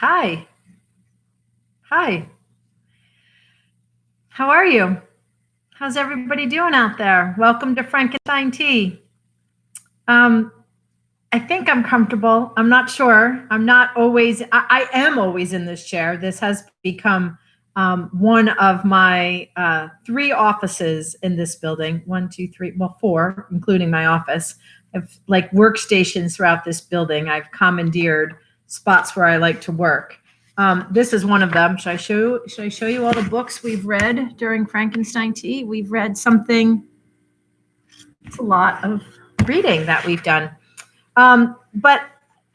Hi. Hi. How are you? How's everybody doing out there? Welcome to Frankenstein Tea. Um, I think I'm comfortable. I'm not sure. I am always in this chair. This has become one of my three offices in this building. One, two, three, well, four, including my office. I have like workstations throughout this building. I've commandeered spots where I like to work. This is one of them. Should I show you all the books we've read during Frankenstein Tea? We've read something. It's a lot of reading that we've done. But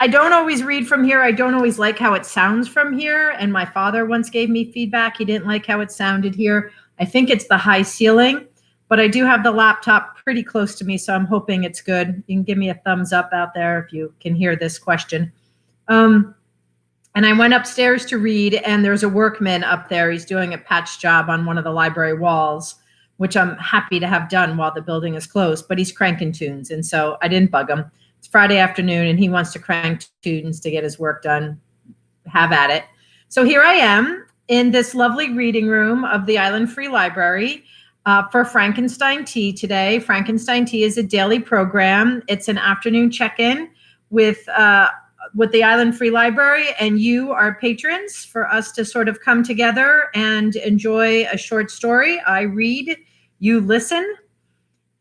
I don't always read from here. I don't always like how it sounds from here. And my father once gave me feedback. He didn't like how it sounded here. I think it's the high ceiling, but I do have the laptop pretty close to me, so I'm hoping it's good. You can give me a thumbs up out there if you can hear this question. And I went upstairs to read, and there's a workman up there. He's doing a patch job on one of the library walls, which I'm happy to have done while the building is closed, but he's cranking tunes, and so I didn't bug him. It's Friday afternoon, and he wants to crank tunes to get his work done. Have at it. So here I am in this lovely reading room of the Island Free Library for Frankenstein Tea today. Frankenstein Tea is a daily program. It's an afternoon check-in with the Island Free Library, and you are patrons, for us to sort of come together and enjoy a short story. I read, you listen,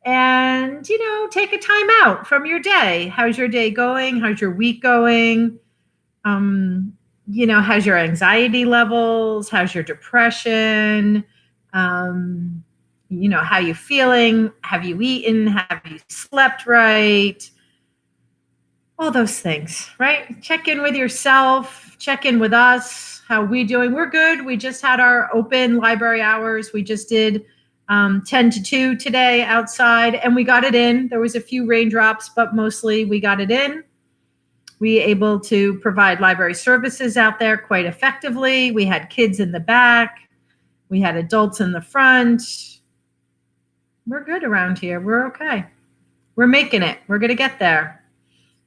and, take a time out from your day. How's your day going? How's your week going? How's your anxiety levels? How's your depression? How you feeling? Have you eaten? Have you slept right? All those things, right? Check in with yourself, check in with us. How we doing? We're good. We just had our open library hours. We just did 10 to 2 today outside, and we got it in. There was a few raindrops, but mostly we got it in. We able to provide library services out there quite effectively. We had kids in the back. We had adults in the front. We're good around here. We're okay. We're making it. We're going to get there.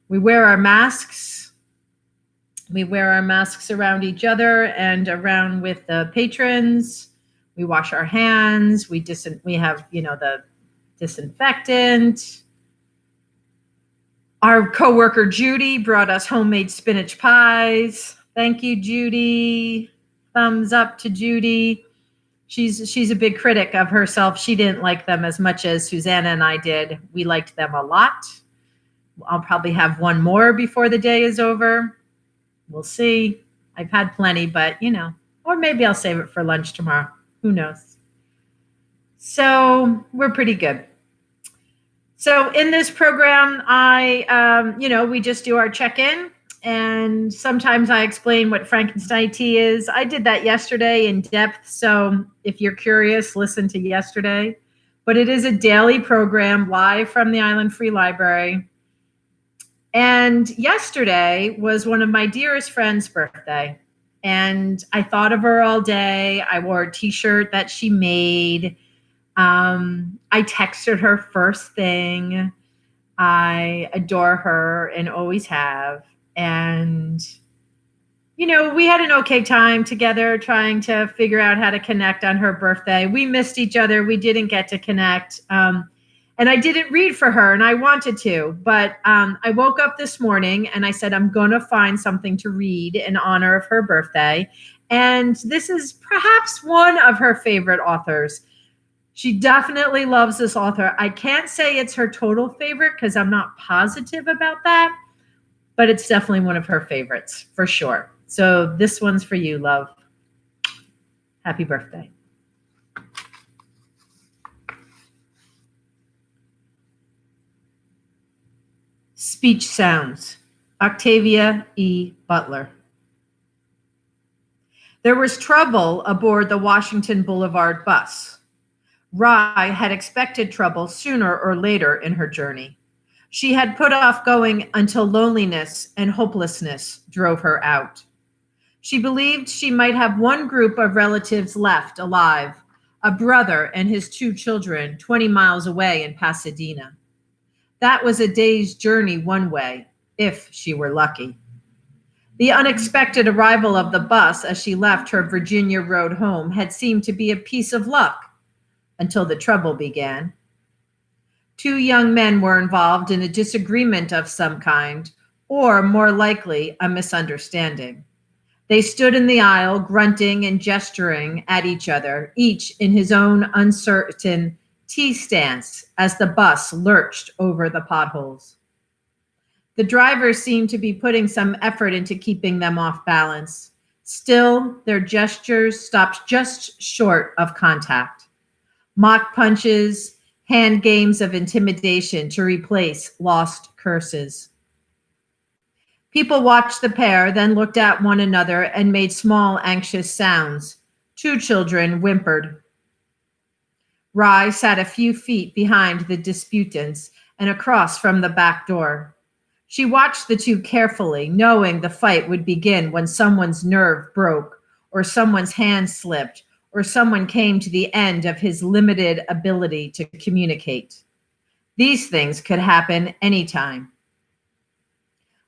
We wear our masks. We wear our masks around each other and around with the patrons. We wash our hands. We have, the disinfectant. Our coworker Judy brought us homemade spinach pies. Thank you, Judy. Thumbs up to Judy. She's a big critic of herself. She didn't like them as much as Susanna and I did. We liked them a lot. I'll probably have one more before the day is over. We'll see. I've had plenty, but or maybe I'll save it for lunch tomorrow. Who knows? So we're pretty good. So in this program, we just do our check-in, and sometimes I explain what Frankenstein Tea is. I did that yesterday in depth. So if you're curious, listen to yesterday. But it is a daily program live from the Island Free Library. And yesterday was one of my dearest friend's birthday. And I thought of her all day. I wore a t-shirt that she made. I texted her first thing. I adore her and always have. And, we had an okay time together trying to figure out how to connect on her birthday. We missed each other. We didn't get to connect. And I didn't read for her, and I wanted to, but I woke up this morning and I said, I'm going to find something to read in honor of her birthday. And this is perhaps one of her favorite authors. She definitely loves this author. I can't say it's her total favorite because I'm not positive about that, but it's definitely one of her favorites for sure. So this one's for you, love. Happy birthday. Speech Sounds, Octavia E. Butler. There was trouble aboard the Washington Boulevard bus. Rye had expected trouble sooner or later in her journey. She had put off going until loneliness and hopelessness drove her out. She believed she might have one group of relatives left alive, a brother and his 2 children 20 miles away in Pasadena. That was a day's journey one way, if she were lucky. The unexpected arrival of the bus as she left her Virginia road home had seemed to be a piece of luck until the trouble began. Two young men were involved in a disagreement of some kind, or more likely, a misunderstanding. They stood in the aisle, grunting and gesturing at each other, each in his own uncertain T stance as the bus lurched over the potholes. The driver seemed to be putting some effort into keeping them off balance. Still, their gestures stopped just short of contact. Mock punches, hand games of intimidation to replace lost curses. People watched the pair, then looked at one another and made small, anxious sounds. Two children whimpered. Rye sat a few feet behind the disputants and across from the back door. She watched the two carefully, knowing the fight would begin when someone's nerve broke, or someone's hand slipped, or someone came to the end of his limited ability to communicate. These things could happen anytime.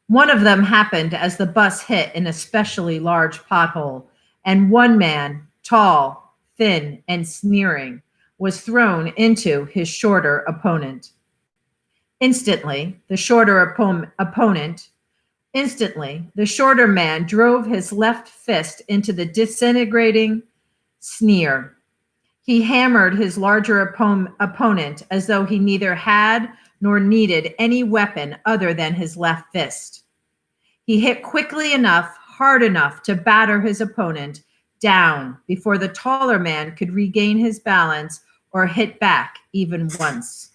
One of them happened as the bus hit an especially large pothole, and one man, tall, thin, and sneering, was thrown into his shorter opponent. Instantly, the shorter man drove his left fist into the disintegrating sneer. He hammered his larger opponent as though he neither had nor needed any weapon other than his left fist. He hit quickly enough, hard enough to batter his opponent down before the taller man could regain his balance or hit back even once.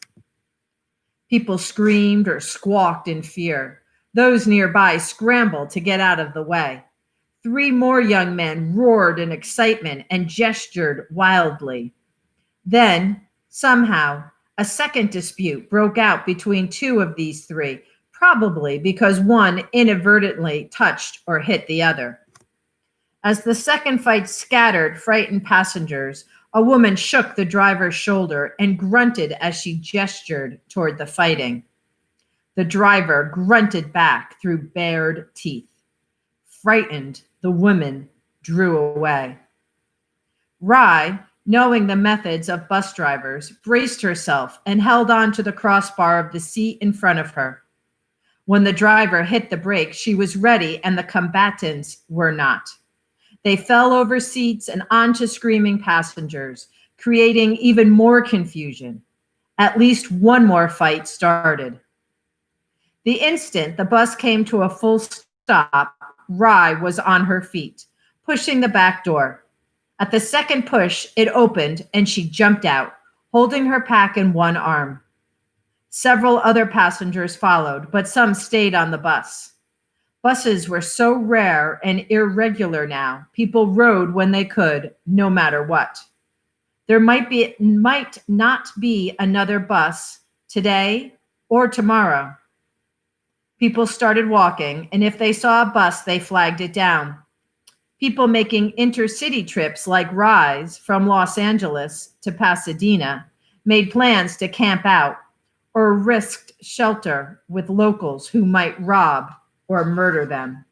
People screamed or squawked in fear. Those nearby scrambled to get out of the way. Three more young men roared in excitement and gestured wildly. Then, somehow, a second dispute broke out between two of these three, probably because one inadvertently touched or hit the other. As the second fight scattered frightened passengers, a woman shook the driver's shoulder and grunted as she gestured toward the fighting. The driver grunted back through bared teeth. Frightened, the woman drew away. Rye, knowing the methods of bus drivers, braced herself and held on to the crossbar of the seat in front of her. When the driver hit the brake, she was ready and the combatants were not. They fell over seats and onto screaming passengers, creating even more confusion. At least one more fight started. The instant the bus came to a full stop, Rye was on her feet, pushing the back door. At the second push, it opened and she jumped out, holding her pack in one arm. Several other passengers followed, but some stayed on the bus. Buses were so rare and irregular now, people rode when they could, no matter what. There might not be another bus today or tomorrow. People started walking, and if they saw a bus, they flagged it down. People making intercity trips like Rye's from Los Angeles to Pasadena made plans to camp out or risked shelter with locals who might rob or murder them.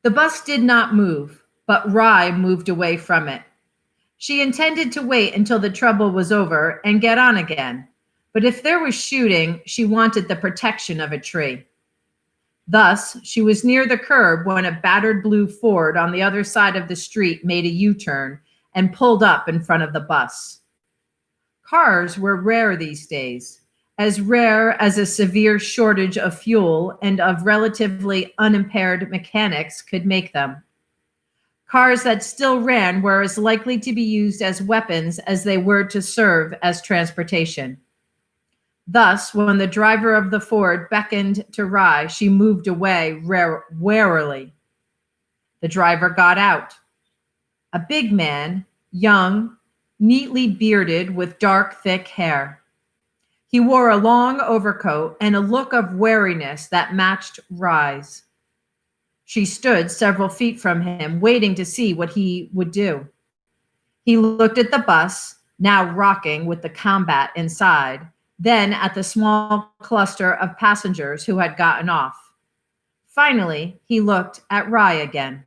The bus did not move, but Rye moved away from it. She intended to wait until the trouble was over and get on again, but if there was shooting, she wanted the protection of a tree. Thus, she was near the curb when a battered blue Ford on the other side of the street made a U-turn and pulled up in front of the bus. Cars were rare these days, as rare as a severe shortage of fuel and of relatively unimpaired mechanics could make them. Cars that still ran were as likely to be used as weapons as they were to serve as transportation. Thus, when the driver of the Ford beckoned to Rye, she moved away warily. The driver got out. A big man, young, neatly bearded with dark, thick hair. He wore a long overcoat and a look of wariness that matched Rye's. She stood several feet from him, waiting to see what he would do. He looked at the bus, now rocking with the combat inside, then at the small cluster of passengers who had gotten off. Finally, he looked at Rye again.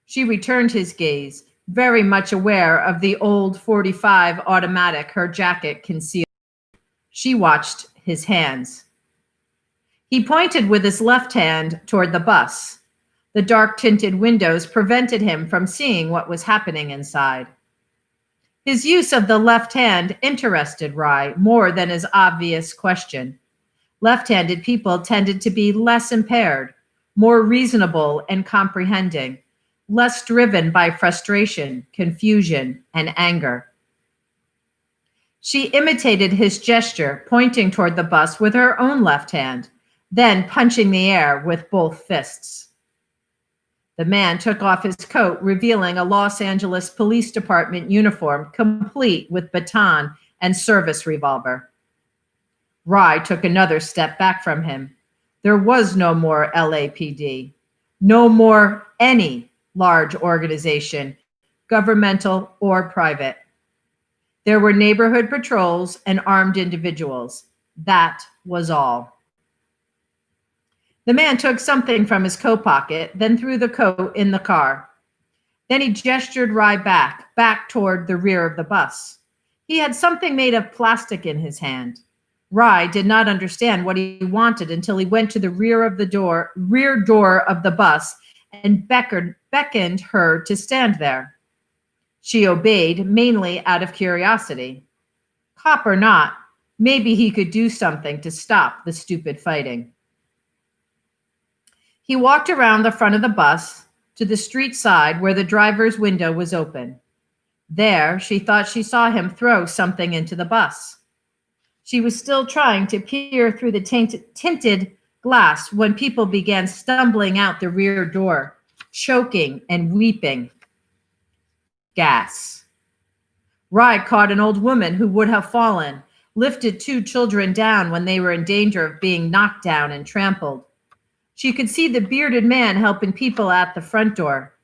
She returned his gaze, very much aware of the old .45 automatic her jacket concealed. She watched his hands. He pointed with his left hand toward the bus. The dark-tinted windows prevented him from seeing what was happening inside. His use of the left hand interested Rye more than his obvious question. Left-handed people tended to be less impaired, more reasonable and comprehending, less driven by frustration, confusion, and anger. She imitated his gesture, pointing toward the bus with her own left hand, then punching the air with both fists. The man took off his coat, revealing a Los Angeles Police Department uniform, complete with baton and service revolver. Rye took another step back from him. There was no more LAPD, no more any large organization, governmental or private. There were neighborhood patrols and armed individuals. That was all. The man took something from his coat pocket, then threw the coat in the car. Then he gestured Rye back toward the rear of the bus. He had something made of plastic in his hand. Rye did not understand what he wanted until he went to the rear door of the bus and beckoned her to stand there. She obeyed, mainly out of curiosity. Cop or not, maybe he could do something to stop the stupid fighting. He walked around the front of the bus to the street side where the driver's window was open. There, she thought she saw him throw something into the bus. She was still trying to peer through the tinted glass when people began stumbling out the rear door, choking and weeping. Gas. Rye caught an old woman who would have fallen, lifted 2 children down when they were in danger of being knocked down and trampled. She could see the bearded man helping people at the front door.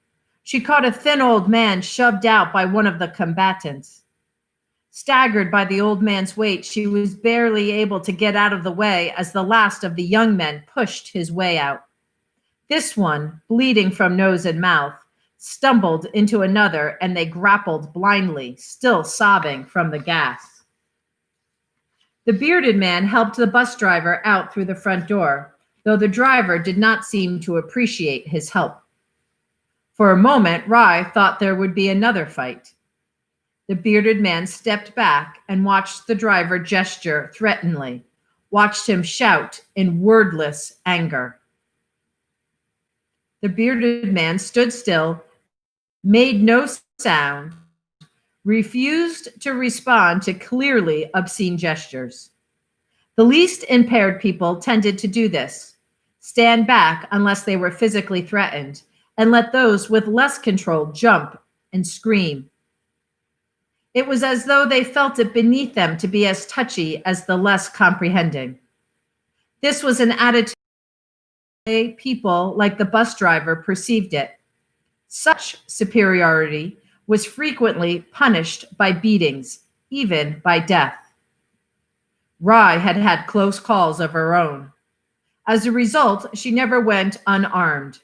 She caught a thin old man shoved out by one of the combatants. Staggered by the old man's weight, she was barely able to get out of the way as the last of the young men pushed his way out. This one, bleeding from nose and mouth, stumbled into another, and they grappled blindly, still sobbing from the gas. The bearded man helped the bus driver out through the front door, though the driver did not seem to appreciate his help. For a moment, Rye thought there would be another fight. The bearded man stepped back and watched the driver gesture threateningly, watched him shout in wordless anger. The bearded man stood still, made no sound, refused to respond to clearly obscene gestures. The least impaired people tended to do this, stand back unless they were physically threatened, and let those with less control jump and scream. It was as though they felt it beneath them to be as touchy as the less comprehending. This was an attitude people like the bus driver perceived it. Such superiority was frequently punished by beatings, even by death. Rye had had close calls of her own. As a result, she never went unarmed.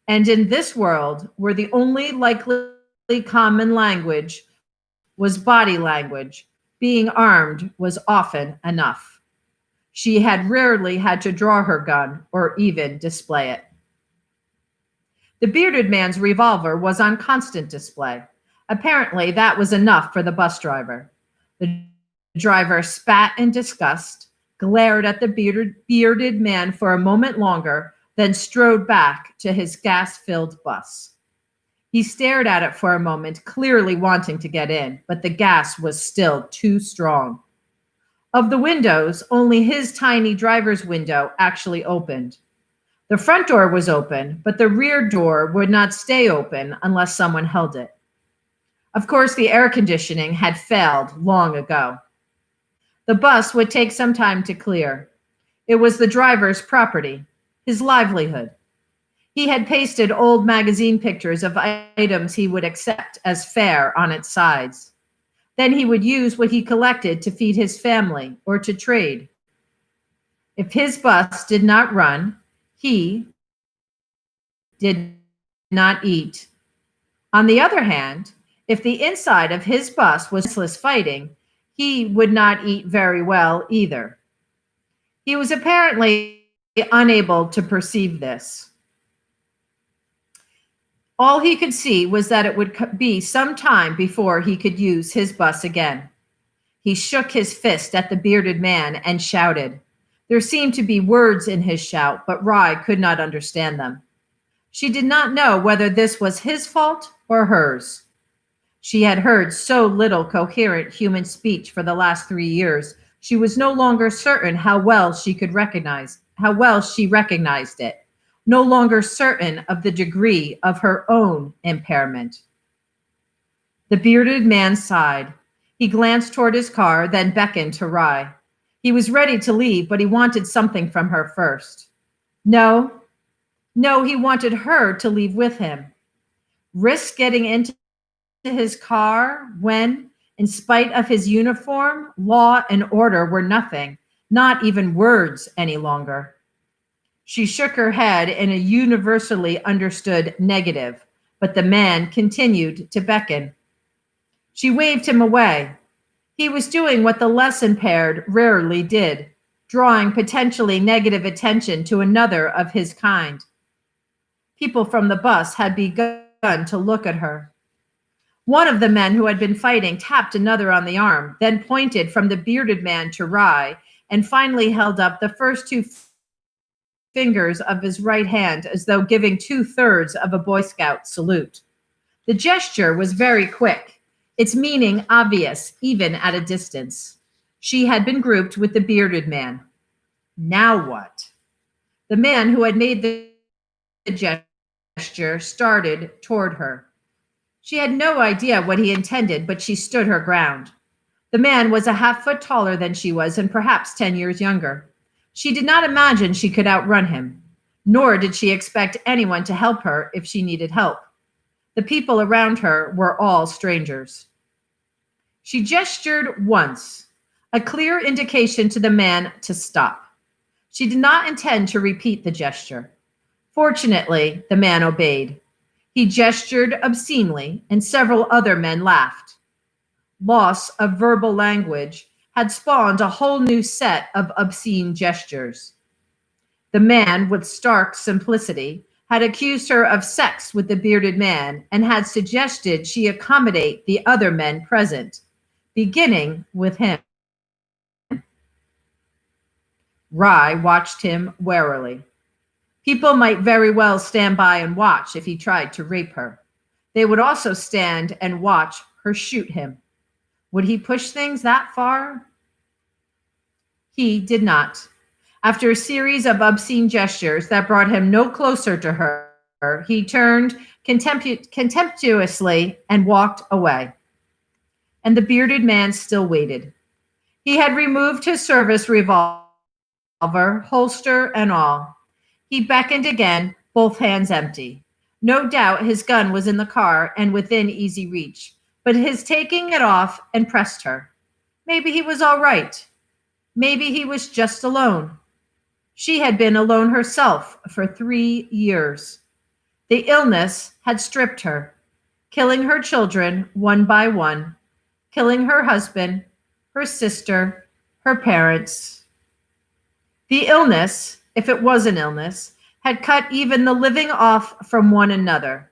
And in this world, where the only likely common language was body language, being armed was often enough. She had rarely had to draw her gun or even display it. The bearded man's revolver was on constant display. Apparently, that was enough for the bus driver. The driver spat in disgust, glared at the bearded man for a moment longer, then strode back to his gas-filled bus. He stared at it for a moment, clearly wanting to get in, but the gas was still too strong. Of the windows, only his tiny driver's window actually opened. The front door was open, but the rear door would not stay open unless someone held it. Of course, the air conditioning had failed long ago. The bus would take some time to clear. It was the driver's property, his livelihood. He had pasted old magazine pictures of items he would accept as fare on its sides. Then he would use what he collected to feed his family or to trade. If his bus did not run, He did not eat. On the other hand, if the inside of his bus was senseless fighting, he would not eat very well either. He was apparently unable to perceive this. All he could see was that it would be some time before he could use his bus again. He shook his fist at the bearded man and shouted. There seemed to be words in his shout, but Rye could not understand them. She did not know whether this was his fault or hers. She had heard so little coherent human speech for the last 3 years, she was no longer certain how well she recognized it, no longer certain of the degree of her own impairment. The bearded man sighed. He glanced toward his car, then beckoned to Rye. He was ready to leave, but he wanted something from her first. No, no, he wanted her to leave with him. Risk getting into his car when, in spite of his uniform, law and order were nothing, not even words any longer. She shook her head in a universally understood negative, but the man continued to beckon. She waved him away. He was doing what the less impaired rarely did, drawing potentially negative attention to another of his kind. People from the bus had begun to look at her. One of the men who had been fighting tapped another on the arm, then pointed from the bearded man to Rye, and finally held up the first two fingers of his right hand as though giving 2/3 of a Boy Scout salute. The gesture was very quick, its meaning obvious even at a distance. She had been grouped with the bearded man. Now what? The man who had made the gesture started toward her. She had no idea what he intended, but she stood her ground. The man was a half-foot taller than she was and perhaps 10 years younger. She did not imagine she could outrun him, nor did she expect anyone to help her if she needed help. The people around her were all strangers. She gestured once, a clear indication to the man to stop. She did not intend to repeat the gesture. Fortunately, the man obeyed. He gestured obscenely, and several other men laughed. Loss of verbal language had spawned a whole new set of obscene gestures. The man, with stark simplicity, had accused her of sex with the bearded man and had suggested she accommodate the other men present, beginning with him. Rye watched him warily. People might very well stand by and watch if he tried to rape her. They would also stand and watch her shoot him. Would he push things that far? He did not. After a series of obscene gestures that brought him no closer to her, he turned contemptuously and walked away. And the bearded man still waited. He had removed his service revolver, holster and all. He beckoned again, both hands empty. No doubt his gun was in the car and within easy reach, but his taking it off impressed her. Maybe he was all right. Maybe he was just alone. She had been alone herself for 3 years. The illness had stripped her, killing her children one by one, killing her husband, her sister, her parents. The illness, if it was an illness, had cut even the living off from one another.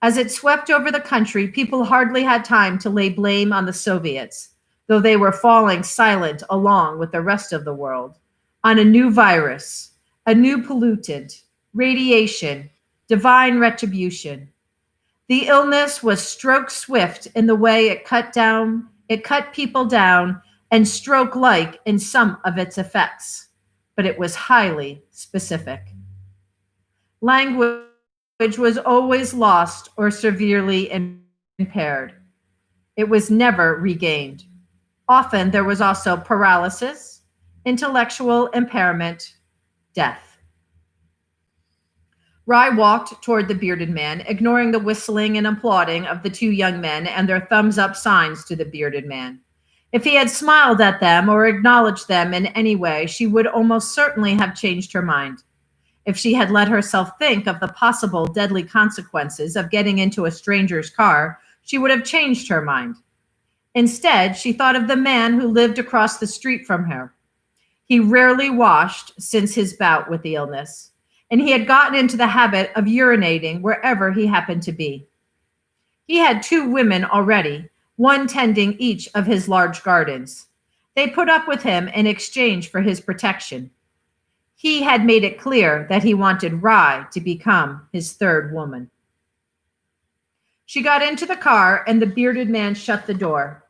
As it swept over the country, people hardly had time to lay blame on the Soviets, though they were falling silent along with the rest of the world, on a new virus, a new pollutant, radiation, divine retribution. The illness was stroke swift in the way it cut people down, and stroke-like in some of its effects, but it was highly specific. Language was always lost or severely impaired. It was never regained. Often there was also paralysis, intellectual impairment, death. Rye walked toward the bearded man, ignoring the whistling and applauding of the two young men and their thumbs-up signs to the bearded man. If he had smiled at them or acknowledged them in any way, she would almost certainly have changed her mind. If she had let herself think of the possible deadly consequences of getting into a stranger's car, she would have changed her mind. Instead, she thought of the man who lived across the street from her. He rarely washed since his bout with the illness, and he had gotten into the habit of urinating wherever he happened to be. He had two women already, one tending each of his large gardens. They put up with him in exchange for his protection. He had made it clear that he wanted Rye to become his third woman. She got into the car and the bearded man shut the door.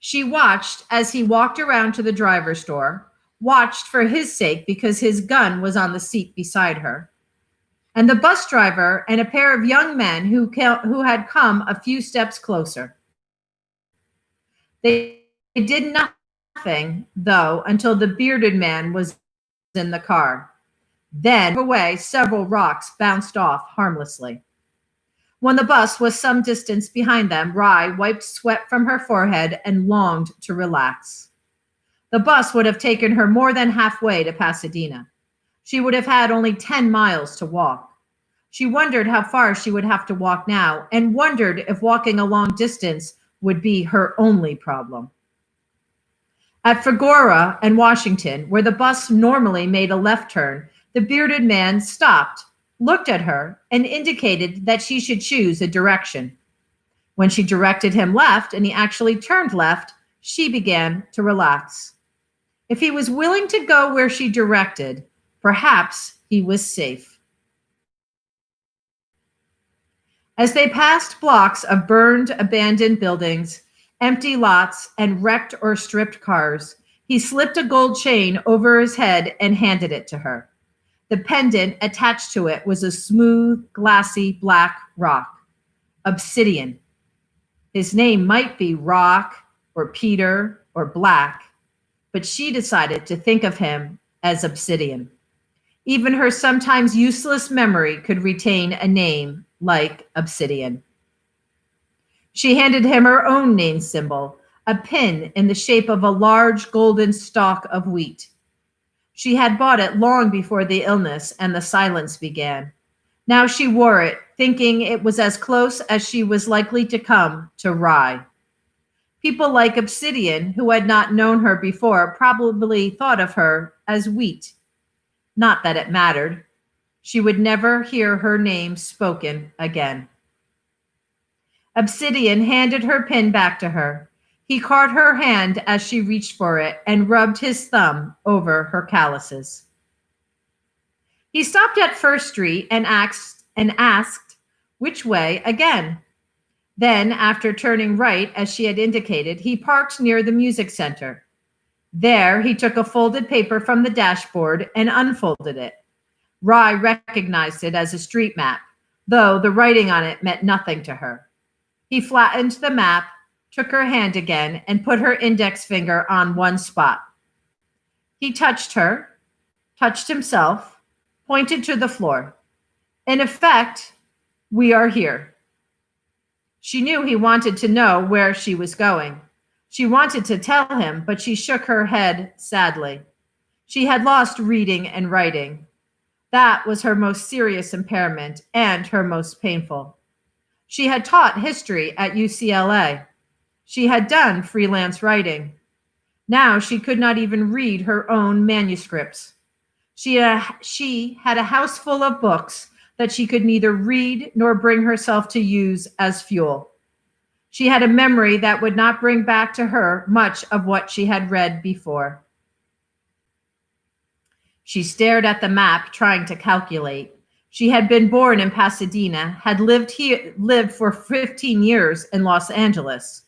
She watched as he walked around to the driver's door, watched for his sake because his gun was on the seat beside her. And the bus driver and a pair of young men who had come a few steps closer. They did nothing, though, until the bearded man was in the car. Then, away, several rocks bounced off harmlessly. When the bus was some distance behind them, Rye wiped sweat from her forehead and longed to relax. The bus would have taken her more than halfway to Pasadena. She would have had only 10 miles to walk. She wondered how far she would have to walk now, and wondered if walking a long distance would be her only problem. At Figueroa and Washington, where the bus normally made a left turn, the bearded man stopped, looked at her, and indicated that she should choose a direction. When she directed him left and he actually turned left, she began to relax. If he was willing to go where she directed, perhaps he was safe. As they passed blocks of burned, abandoned buildings, empty lots, and wrecked or stripped cars, he slipped a gold chain over his head and handed it to her. The pendant attached to it was a smooth, glassy black rock, obsidian. His name might be Rock or Peter or Black, but she decided to think of him as Obsidian. Even her sometimes useless memory could retain a name like Obsidian. She handed him her own name symbol, a pin in the shape of a large golden stalk of wheat. She had bought it long before the illness and the silence began. Now she wore it, thinking it was as close as she was likely to come to Rye. People like Obsidian, who had not known her before, probably thought of her as wheat. Not that it mattered. She would never hear her name spoken again. Obsidian handed her pin back to her. He caught her hand as she reached for it and rubbed his thumb over her calluses. He stopped at First Street and asked which way again. Then, after turning right as she had indicated, he parked near the music center. There, he took a folded paper from the dashboard and unfolded it. Rye recognized it as a street map, though the writing on it meant nothing to her. He flattened the map, took her hand again, and put her index finger on one spot. He touched her, touched himself, pointed to the floor. In effect, we are here. She knew he wanted to know where she was going. She wanted to tell him, but she shook her head sadly. She had lost reading and writing. That was her most serious impairment and her most painful. She had taught history at UCLA. She had done freelance writing. Now she could not even read her own manuscripts. She had a house full of books that she could neither read nor bring herself to use as fuel. She had a memory that would not bring back to her much of what she had read before. She stared at the map, trying to calculate. She had been born in Pasadena, had lived for 15 years in Los Angeles.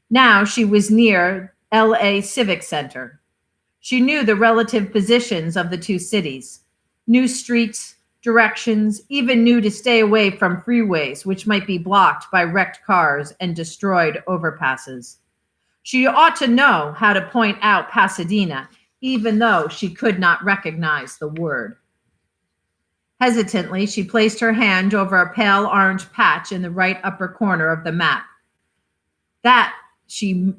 Now she was near LA Civic Center. She knew the relative positions of the two cities, knew streets, directions, even knew to stay away from freeways, which might be blocked by wrecked cars and destroyed overpasses. She ought to know how to point out Pasadena, even though she could not recognize the word. Hesitantly, she placed her hand over a pale orange patch in the right upper corner of the map. That should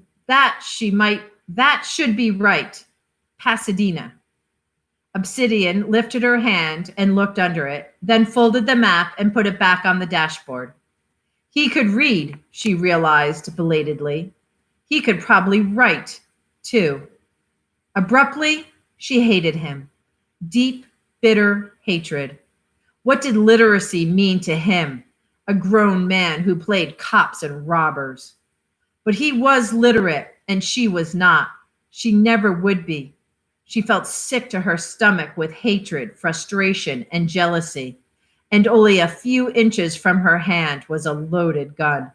be right. Pasadena. Obsidian lifted her hand and looked under it, then folded the map and put it back on the dashboard. He could read, she realized belatedly. He could probably write, too. Abruptly, she hated him. Deep, bitter hatred. What did literacy mean to him, a grown man who played cops and robbers? But he was literate, and she was not. She never would be. She felt sick to her stomach with hatred, frustration, and jealousy, and only a few inches from her hand was a loaded gun.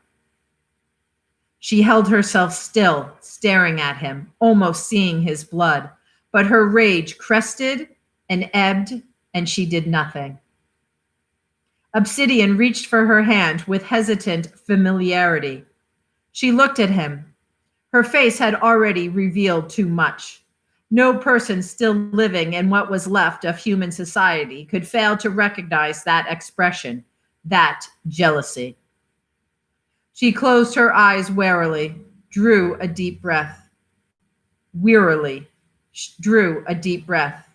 She held herself still, staring at him, almost seeing his blood, but her rage crested and ebbed, and she did nothing. Obsidian reached for her hand with hesitant familiarity. She looked at him. Her face had already revealed too much. No person still living in what was left of human society could fail to recognize that expression, that jealousy. She closed her eyes warily, drew a deep breath. Wearily, drew a deep breath.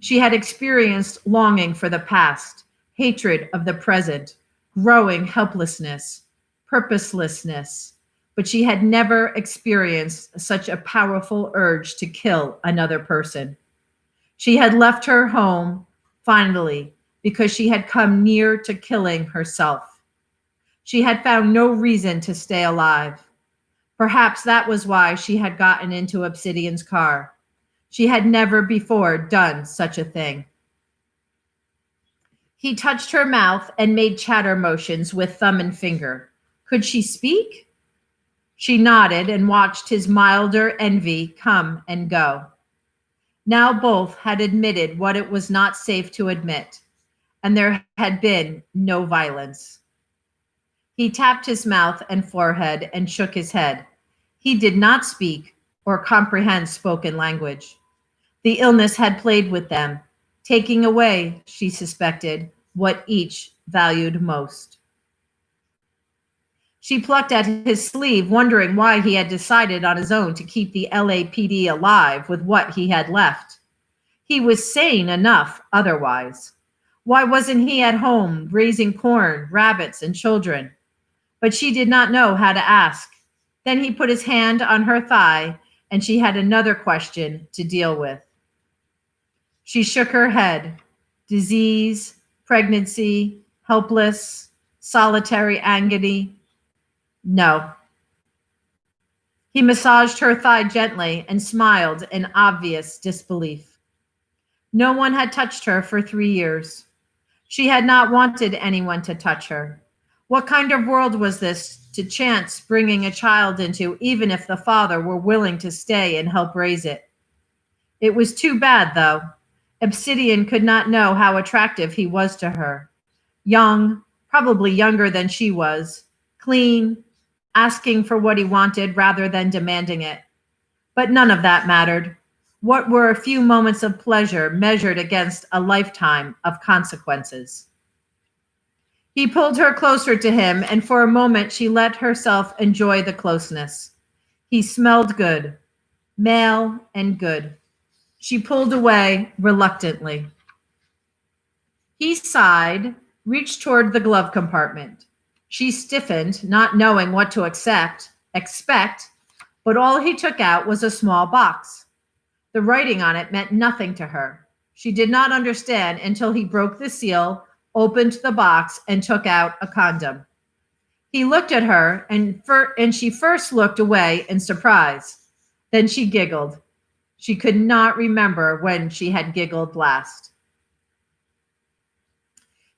She had experienced longing for the past, hatred of the present, growing helplessness, purposelessness, but she had never experienced such a powerful urge to kill another person. She had left her home, finally, because she had come near to killing herself. She had found no reason to stay alive. Perhaps that was why she had gotten into Obsidian's car. She had never before done such a thing. He touched her mouth and made chatter motions with thumb and finger. Could she speak? She nodded and watched his milder envy come and go. Now both had admitted what it was not safe to admit, and there had been no violence. He tapped his mouth and forehead and shook his head. He did not speak or comprehend spoken language. The illness had played with them, taking away, she suspected, what each valued most. She plucked at his sleeve, wondering why he had decided on his own to keep the LAPD alive with what he had left. He was sane enough otherwise. Why wasn't he at home raising corn, rabbits, and children? But she did not know how to ask. Then he put his hand on her thigh, and she had another question to deal with. She shook her head. Disease, pregnancy, helpless, solitary agony. No. He massaged her thigh gently and smiled in obvious disbelief. No one had touched her for 3 years. She had not wanted anyone to touch her. What kind of world was this to chance bringing a child into, even if the father were willing to stay and help raise it? It was too bad, though. Obsidian could not know how attractive he was to her. Young, probably younger than she was, clean, asking for what he wanted rather than demanding it. But none of that mattered. What were a few moments of pleasure measured against a lifetime of consequences? He pulled her closer to him, and for a moment she let herself enjoy the closeness. He smelled good, male and good. She pulled away reluctantly. He sighed, reached toward the glove compartment. She stiffened, not knowing what to expect, but all he took out was a small box. The writing on it meant nothing to her. She did not understand until he broke the seal, opened the box, and took out a condom. He looked at her, and she first looked away in surprise. Then she giggled. She could not remember when she had giggled last.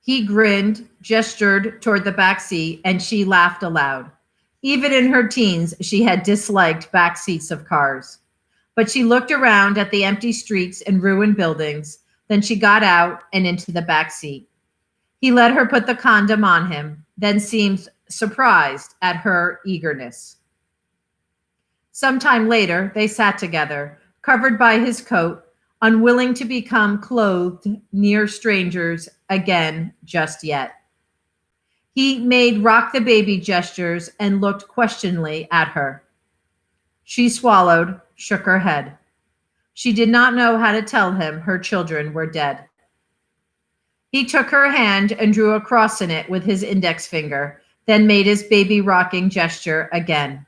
He grinned, gestured toward the back seat, and she laughed aloud. Even in her teens, she had disliked back seats of cars. But she looked around at the empty streets and ruined buildings. Then she got out and into the back seat. He let her put the condom on him, then seemed surprised at her eagerness. Sometime later, they sat together, covered by his coat, unwilling to become clothed near strangers again just yet. He made rock the baby gestures and looked questioningly at her. She swallowed, shook her head. She did not know how to tell him her children were dead. He took her hand and drew a cross in it with his index finger, then made his baby rocking gesture again.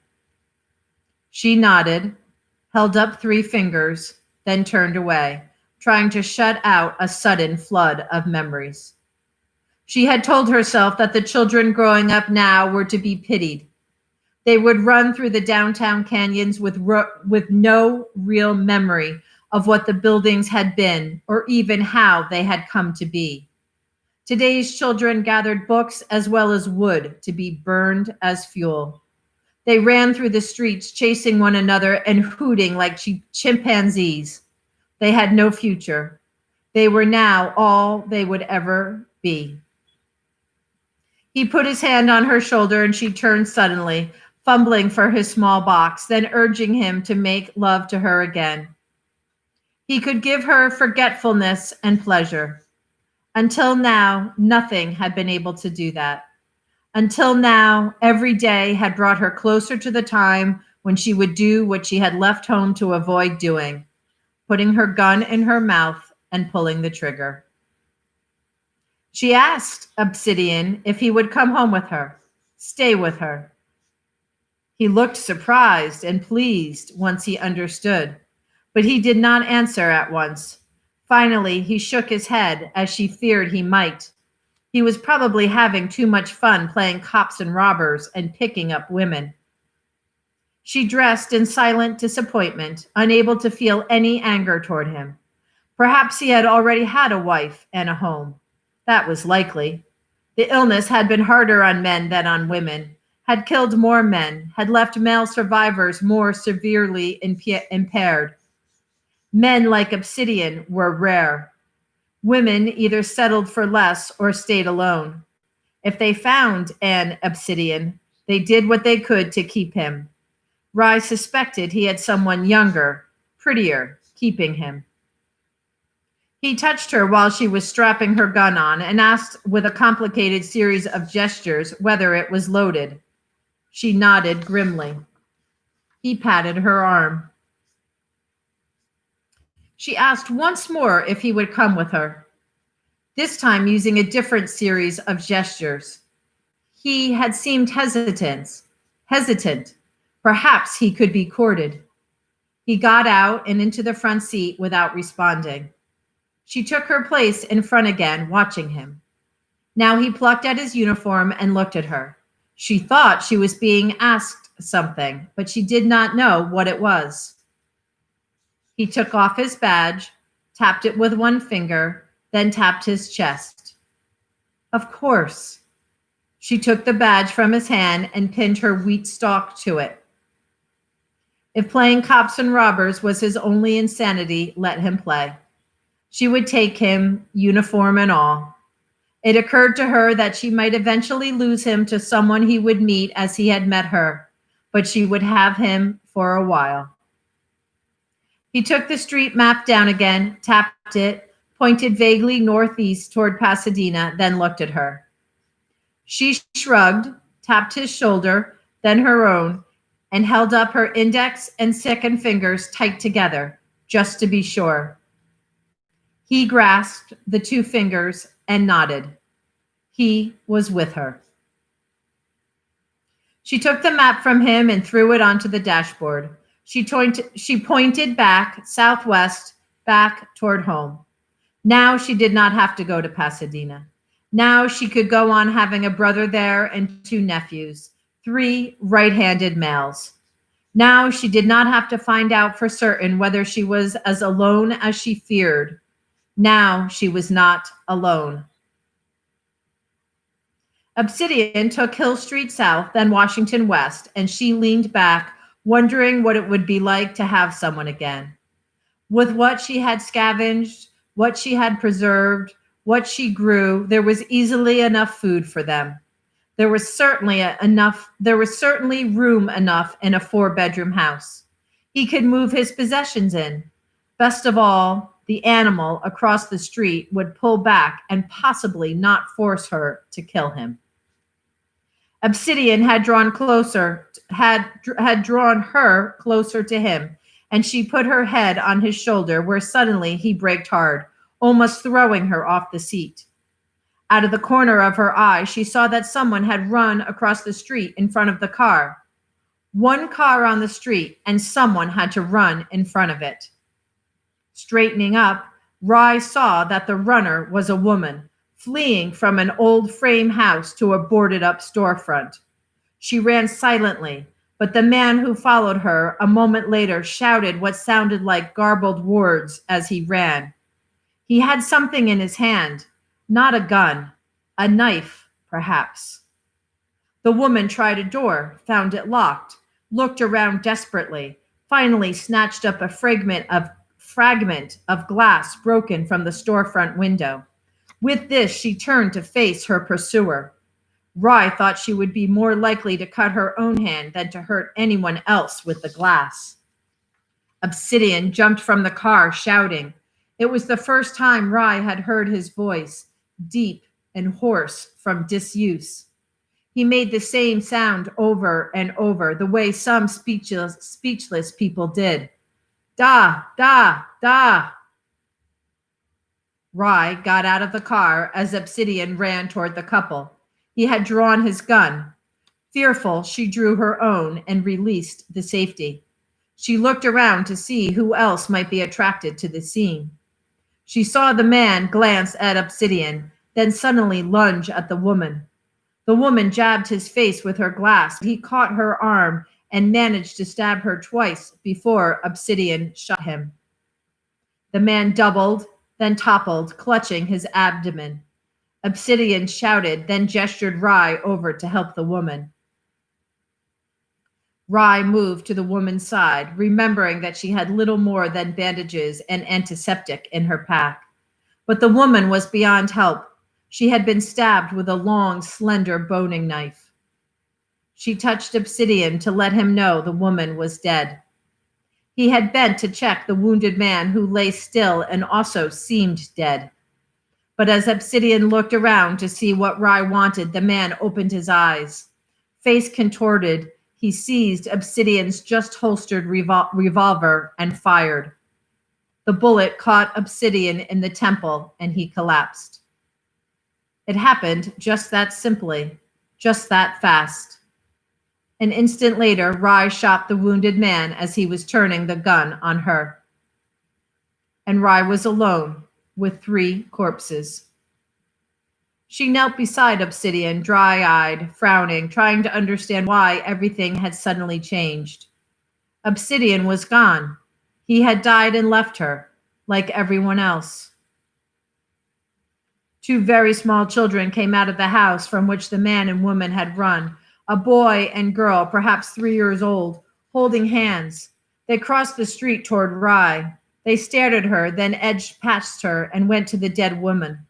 She nodded, held up 3 fingers, then turned away, trying to shut out a sudden flood of memories. She had told herself that the children growing up now were to be pitied. They would run through the downtown canyons with no real memory of what the buildings had been or even how they had come to be. Today's children gathered books as well as wood to be burned as fuel. They ran through the streets chasing one another and hooting like chimpanzees. They had no future. They were now all they would ever be. He put his hand on her shoulder and she turned suddenly, fumbling for his small box, then urging him to make love to her again. He could give her forgetfulness and pleasure. Until now, nothing had been able to do that. Until now, every day had brought her closer to the time when she would do what she had left home to avoid doing, putting her gun in her mouth and pulling the trigger. She asked Obsidian if he would come home with her, stay with her. He looked surprised and pleased once he understood, but he did not answer at once. Finally, he shook his head as she feared he might. He was probably having too much fun playing cops and robbers and picking up women. She dressed in silent disappointment, unable to feel any anger toward him. Perhaps he had already had a wife and a home. That was likely. The illness had been harder on men than on women, had killed more men, had left male survivors more severely impaired. Men like Obsidian were rare. Women either settled for less or stayed alone. If they found an Obsidian, they did what they could to keep him. Rye suspected he had someone younger, prettier, keeping him. He touched her while she was strapping her gun on and asked with a complicated series of gestures whether it was loaded. She nodded grimly. He patted her arm. She asked once more if he would come with her, this time using a different series of gestures. He had seemed hesitant. Perhaps he could be courted. He got out and into the front seat without responding. She took her place in front again, watching him. Now he plucked at his uniform and looked at her. She thought she was being asked something, but she did not know what it was. He took off his badge, tapped it with one finger, then tapped his chest. Of course. She took the badge from his hand and pinned her wheat stalk to it. If playing cops and robbers was his only insanity, let him play. She would take him, uniform and all. It occurred to her that she might eventually lose him to someone he would meet as he had met her, but she would have him for a while. He took the street map down again, tapped it, pointed vaguely northeast toward Pasadena, then looked at her. She shrugged, tapped his shoulder, then her own, and held up her index and second fingers tight together, just to be sure. He grasped the 2 fingers and nodded. He was with her. She took the map from him and threw it onto the dashboard. She pointed back, southwest, back toward home. Now she did not have to go to Pasadena. Now she could go on having a brother there and 2 nephews, 3 right-handed males. Now she did not have to find out for certain whether she was as alone as she feared. Now she was not alone. Obsidian took Hill Street south, then Washington west, and she leaned back, wondering what it would be like to have someone again. With what she had scavenged, what she had preserved, what she grew, there was easily enough food for them. There was certainly room enough in a 4-bedroom house. He could move his possessions in. Best of all, the animal across the street would pull back and possibly not force her to kill him. Obsidian had drawn her closer to him, and she put her head on his shoulder, where suddenly he braked hard, almost throwing her off the seat. Out of the corner of her eye, she saw that someone had run across the street in front of the car. One car on the street, and someone had to run in front of it. Straightening up, Rye saw that the runner was a woman, fleeing from an old frame house to a boarded-up storefront. She ran silently, but the man who followed her a moment later shouted what sounded like garbled words as he ran. He had something in his hand, not a gun, a knife, perhaps. The woman tried a door, found it locked, looked around desperately, finally snatched up a fragment of glass broken from the storefront window. With this, she turned to face her pursuer. Rye thought she would be more likely to cut her own hand than to hurt anyone else with the glass. Obsidian jumped from the car, shouting. It was the first time Rye had heard his voice, deep and hoarse from disuse. He made the same sound over and over, the way some speechless people did. Da, da, da. Rye got out of the car as Obsidian ran toward the couple. He had drawn his gun. Fearful, she drew her own and released the safety. She looked around to see who else might be attracted to the scene. She saw the man glance at Obsidian, then suddenly lunge at the woman. The woman jabbed his face with her glass. He caught her arm and managed to stab her twice before Obsidian shot him. The man doubled, then toppled, clutching his abdomen. Obsidian shouted, then gestured Rye over to help the woman. Rye moved to the woman's side, remembering that she had little more than bandages and antiseptic in her pack. But the woman was beyond help. She had been stabbed with a long, slender boning knife. She touched Obsidian to let him know the woman was dead. He had bent to check the wounded man who lay still and also seemed dead. But as Obsidian looked around to see what Rye wanted, the man opened his eyes. Face contorted, he seized Obsidian's just holstered revolver and fired. The bullet caught Obsidian in the temple and he collapsed. It happened just that simply, just that fast. An instant later, Rye shot the wounded man as he was turning the gun on her. And Rye was alone with 3 corpses. She knelt beside Obsidian, dry-eyed, frowning, trying to understand why everything had suddenly changed. Obsidian was gone. He had died and left her, like everyone else. 2 very small children came out of the house from which the man and woman had run, a boy and girl, perhaps 3 years old, holding hands. They crossed the street toward Rye. They stared at her, then edged past her and went to the dead woman.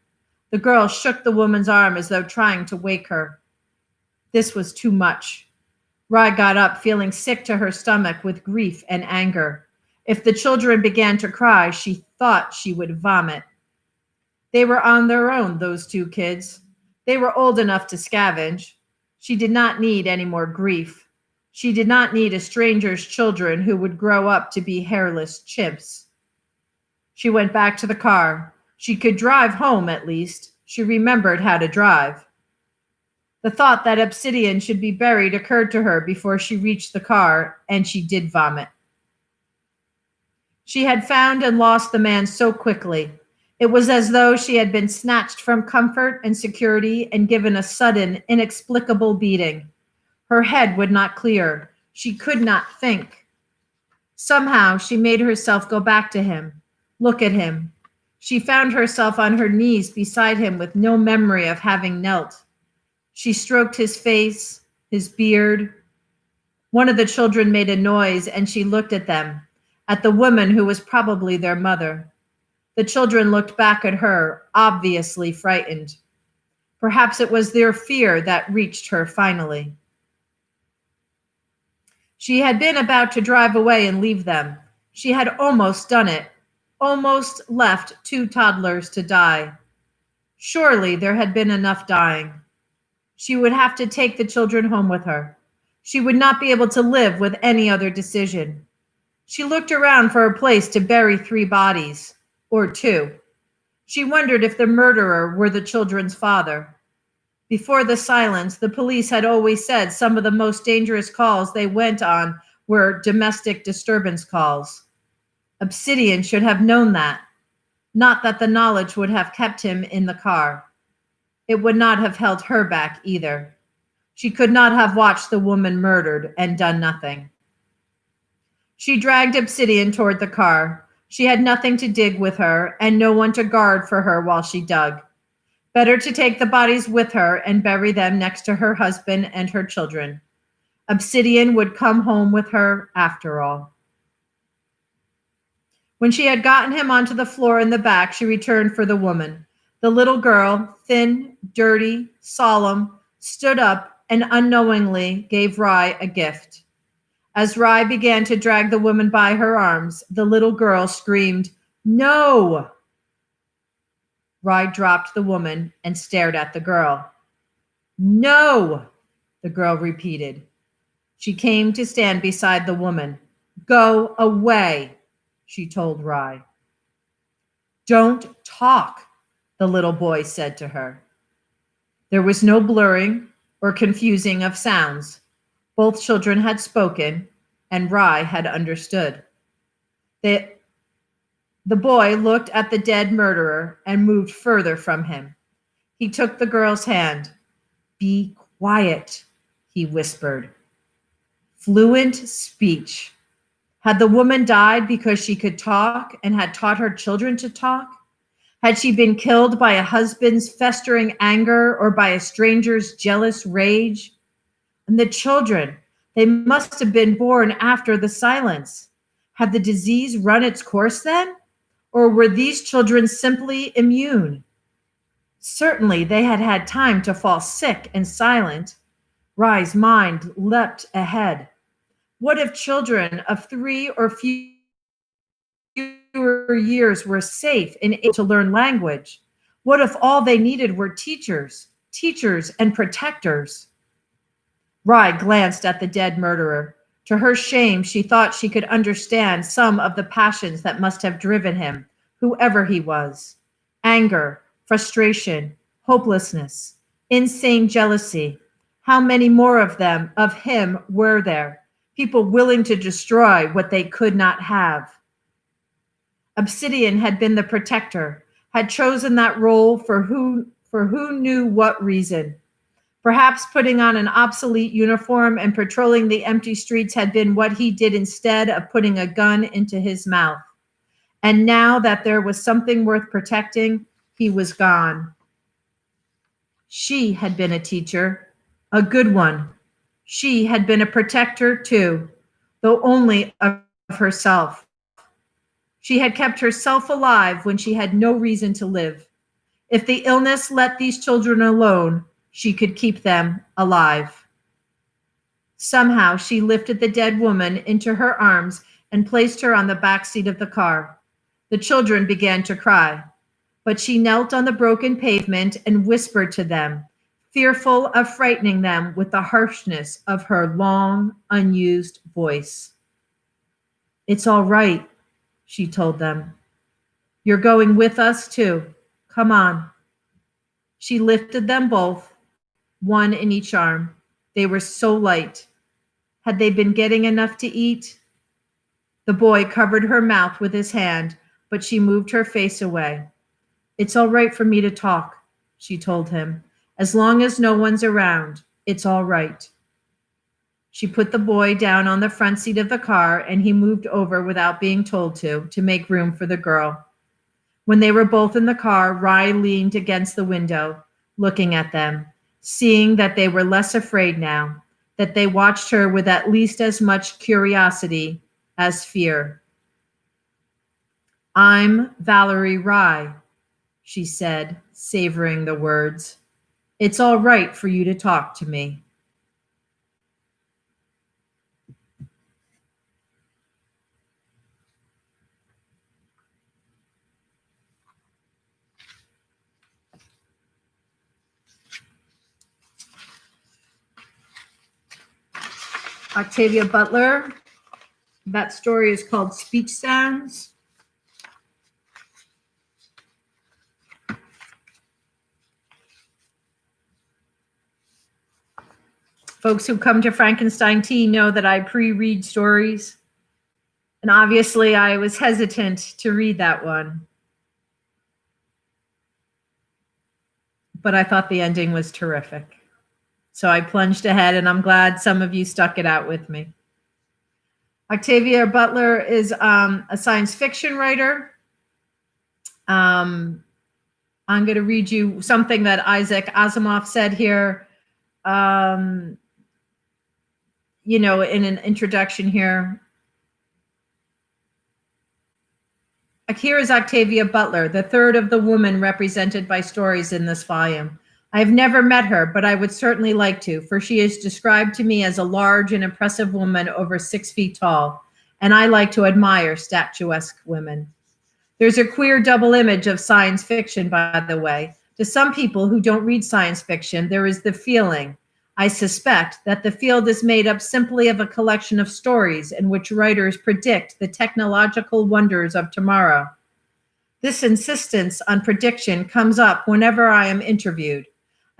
The girl shook the woman's arm as though trying to wake her. This was too much. Rye got up, feeling sick to her stomach with grief and anger. If the children began to cry, she thought she would vomit. They were on their own, those 2 kids. They were old enough to scavenge. She did not need any more grief. She did not need a stranger's children who would grow up to be hairless chimps. She went back to the car. She could drive home, at least. She remembered how to drive. The thought that Obsidian should be buried occurred to her before she reached the car, and she did vomit. She had found and lost the man so quickly. It was as though she had been snatched from comfort and security and given a sudden, inexplicable beating. Her head would not clear. She could not think. Somehow, she made herself go back to him, look at him. She found herself on her knees beside him with no memory of having knelt. She stroked his face, his beard. One of the children made a noise, and she looked at them, at the woman who was probably their mother. The children looked back at her, obviously frightened. Perhaps it was their fear that reached her finally. She had been about to drive away and leave them. She had almost done it, almost left 2 toddlers to die. Surely there had been enough dying. She would have to take the children home with her. She would not be able to live with any other decision. She looked around for a place to bury 3 bodies, or 2. She wondered if the murderer were the children's father. Before the silence, the police had always said some of the most dangerous calls they went on were domestic disturbance calls. Obsidian should have known that. Not that the knowledge would have kept him in the car. It would not have held her back either. She could not have watched the woman murdered and done nothing. She dragged Obsidian toward the car. She had nothing to dig with her and no one to guard for her while she dug. Better to take the bodies with her and bury them next to her husband and her children. Obsidian would come home with her after all. When she had gotten him onto the floor in the back, she returned for the woman. The little girl, thin, dirty, solemn, stood up and unknowingly gave Rye a gift. As Rye began to drag the woman by her arms, the little girl screamed, "No!" Rye dropped the woman and stared at the girl. "No!" the girl repeated. She came to stand beside the woman. "Go away," she told Rye. "Don't talk," the little boy said to her. There was no blurring or confusing of sounds. Both children had spoken, and Rye had understood. The boy looked at the dead murderer and moved further from him. He took the girl's hand. "Be quiet," he whispered. Fluent speech. Had the woman died because she could talk and had taught her children to talk? Had she been killed by a husband's festering anger or by a stranger's jealous rage? And the children, they must have been born after the silence. Had the disease run its course then? Or were these children simply immune? Certainly they had had time to fall sick and silent. Rye's mind leapt ahead. What if children of 3 or fewer years were safe and able to learn language? What if all they needed were teachers and protectors? Rye glanced at the dead murderer. To her shame, she thought she could understand some of the passions that must have driven him, whoever he was. Anger, frustration, hopelessness, insane jealousy. How many more of them, of him, were there? People willing to destroy what they could not have. Obsidian had been the protector, had chosen that role for who knew what reason. Perhaps putting on an obsolete uniform and patrolling the empty streets had been what he did instead of putting a gun into his mouth. And now that there was something worth protecting, he was gone. She had been a teacher, a good one. She had been a protector too, though only of herself. She had kept herself alive when she had no reason to live. If the illness let these children alone, she could keep them alive. Somehow she lifted the dead woman into her arms and placed her on the back seat of the car. The children began to cry, but she knelt on the broken pavement and whispered to them, fearful of frightening them with the harshness of her long, unused voice. "It's all right," she told them. "You're going with us too. Come on." She lifted them both, one in each arm. They were so light. Had they been getting enough to eat? The boy covered her mouth with his hand, but she moved her face away. "It's all right for me to talk," she told him. "As long as no one's around, it's all right." She put the boy down on the front seat of the car, and he moved over without being told to make room for the girl. When they were both in the car, Rye leaned against the window, looking at them, seeing that they were less afraid now, that they watched her with at least as much curiosity as fear. "I'm Valerie Rye," she said, savoring the words. "It's all right for you to talk to me." Octavia Butler That story is called Speech Sounds. Folks who come to Frankenstein Tea know that I pre-read stories. And obviously I was hesitant to read that one. But I thought the ending was terrific. So I plunged ahead, and I'm glad some of you stuck it out with me. Octavia Butler is a science fiction writer. I'm going to read you something that Isaac Asimov said here, in an introduction here. Here is Octavia Butler, the third of the women represented by stories in this volume. I have never met her, but I would certainly like to, for she is described to me as a large and impressive woman over 6 feet tall, and I like to admire statuesque women. There's a queer double image of science fiction, by the way. To some people who don't read science fiction, there is the feeling, I suspect, that the field is made up simply of a collection of stories in which writers predict the technological wonders of tomorrow. This insistence on prediction comes up whenever I am interviewed.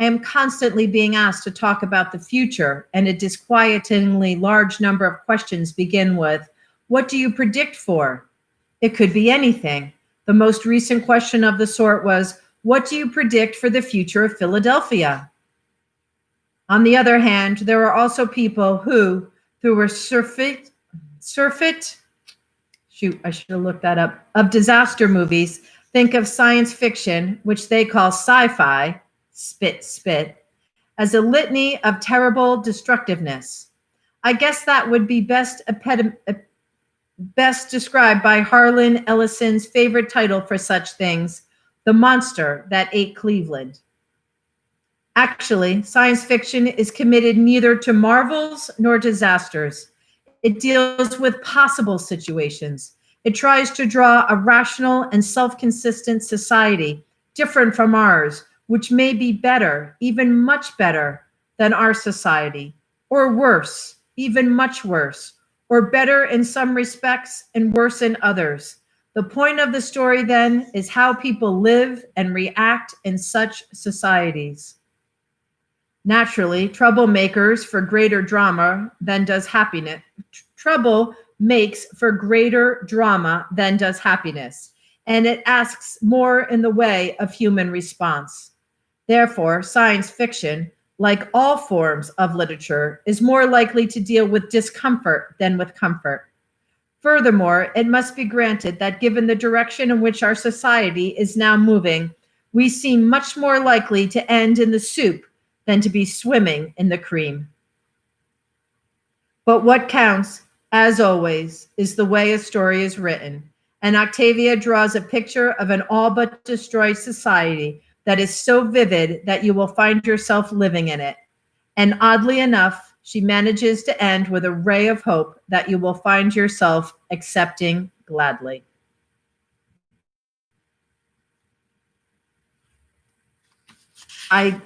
I am constantly being asked to talk about the future, and a disquietingly large number of questions begin with, "What do you predict for?" It could be anything. The most recent question of the sort was, "What do you predict for the future of Philadelphia?" On the other hand, there are also people who, through a surfeit, I should have looked that up, of disaster movies, think of science fiction, which they call sci-fi, spit, as a litany of terrible destructiveness. I guess that would be best described by Harlan Ellison's favorite title for such things, The Monster That Ate Cleveland. Actually, science fiction is committed neither to marvels nor disasters. It deals with possible situations. It tries to draw a rational and self-consistent society, different from ours, which may be better, even much better than our society, or worse, even much worse, or better in some respects and worse in others. The point of the story, then, is how people live and react in such societies. Naturally, trouble makes for greater drama than does happiness. Trouble makes for greater drama than does happiness, and it asks more in the way of human response. Therefore, science fiction, like all forms of literature, is more likely to deal with discomfort than with comfort. Furthermore, it must be granted that given the direction in which our society is now moving, we seem much more likely to end in the soup than to be swimming in the cream. But what counts, as always, is the way a story is written, and Octavia draws a picture of an all but destroyed society that is so vivid that you will find yourself living in it. And oddly enough, she manages to end with a ray of hope that you will find yourself accepting gladly. I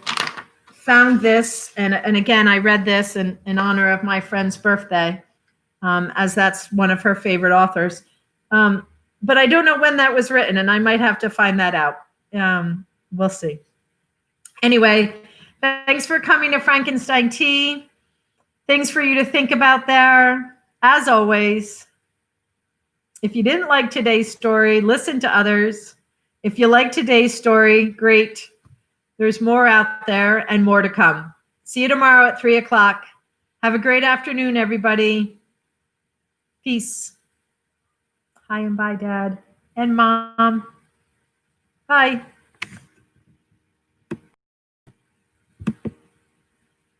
found this, and again, I read this in honor of my friend's birthday, as that's one of her favorite authors. But I don't know when that was written, and I might have to find that out. We'll see. Anyway, thanks for coming to Frankenstein Tea. Things for you to think about there. As always, if you didn't like today's story, listen to others. If you like today's story, great. There's more out there and more to come. See you tomorrow at 3 o'clock. Have a great afternoon, everybody. Peace. Hi and bye, Dad and Mom. Bye.